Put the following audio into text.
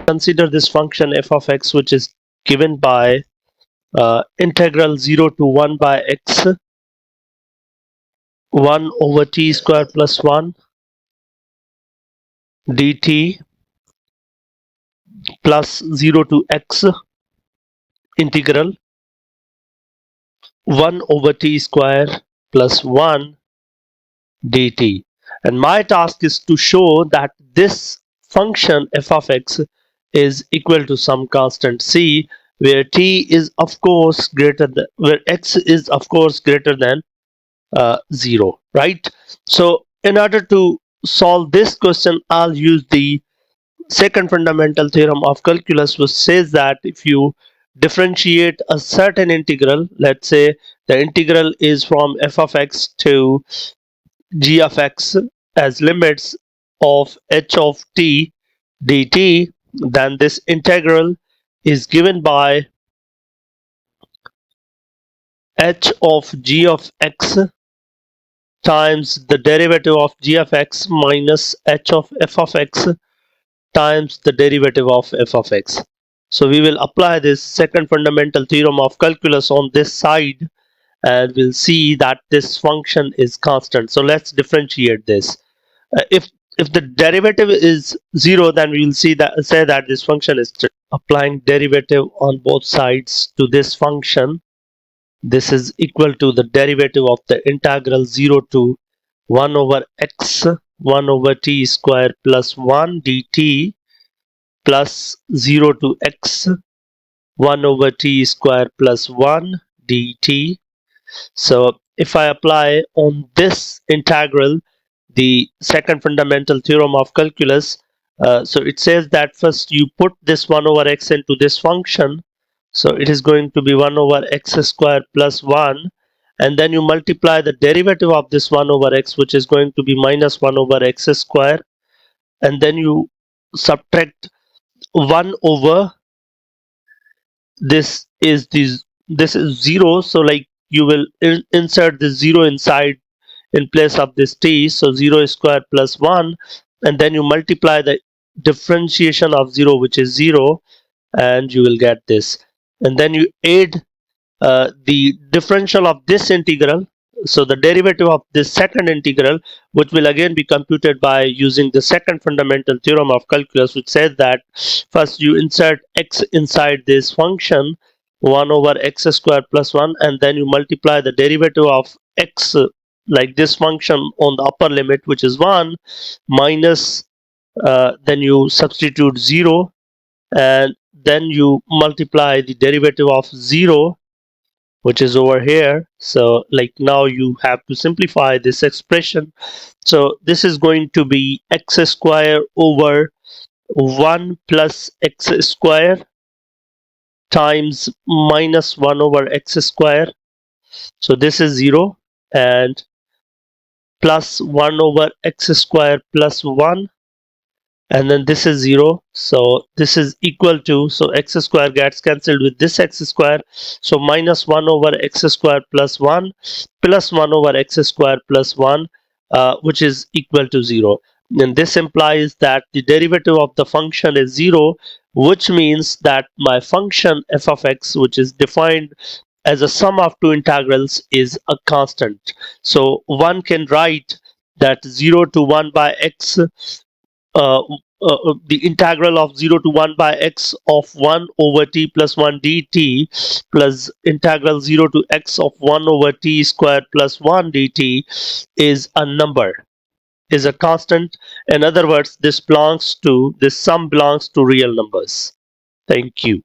consider this function f of x, which is given by integral 0 to 1 by x 1 over t square plus 1 dt plus 0 to x integral 1 over t square plus 1 dt. And my task is to show that this function f of x is equal to some constant c, where t is of course greater than, where x is of course greater than 0, right? So in order to solve this question, I'll use the second fundamental theorem of calculus, which says that if you differentiate a certain integral, let's say the integral is from f of x to g of x as limits of h of t dt, then this integral is given by h of g of x times the derivative of g of x minus h of f of x times the derivative of f of x. So we will apply this second fundamental theorem of calculus on this side, and we'll see that this function is constant. So let's differentiate this. If the derivative is 0, then we will say that this function is applying derivative on both sides to this function. This is equal to the derivative of the integral 0 to 1 over x 1 over t square plus 1 dt plus 0 to x 1 over t square plus 1 dt. So if I apply on this integral the second fundamental theorem of calculus, so it says that first you put this 1 over x into this function, so it is going to be 1 over x square plus 1, and then you multiply the derivative of this 1 over x, which is going to be minus 1 over x square, and then you subtract 1 over this is 0, so like you will insert this 0 inside in place of this t, so 0 square plus 1, and then you multiply the differentiation of 0, which is 0, and you will get this, and then you add the differential of this integral, so the derivative of this second integral, which will again be computed by using the second fundamental theorem of calculus, which says that first you insert x inside this function 1 over x square plus 1, and then you multiply the derivative of x like this function on the upper limit, which is 1, minus then you substitute 0, and then you multiply the derivative of 0, which is over here. So like now you have to simplify this expression, so this is going to be x square over 1 plus x square times minus 1 over x square, so this is 0, and plus 1 over x square plus 1, and then this is 0, so this is equal to, so x square gets cancelled with this x square, so minus 1 over x square plus 1 plus 1 over x square plus 1, which is equal to 0. And this implies that the derivative of the function is 0, which means that my function f of x, which is defined as a sum of two integrals, is a constant. So one can write that 0 to 1 by x, the integral of 0 to 1 by x of 1 over t plus 1 dt plus integral 0 to x of 1 over t square plus 1 dt is a number, is a constant. In other words, this sum belongs to real numbers. Thank you.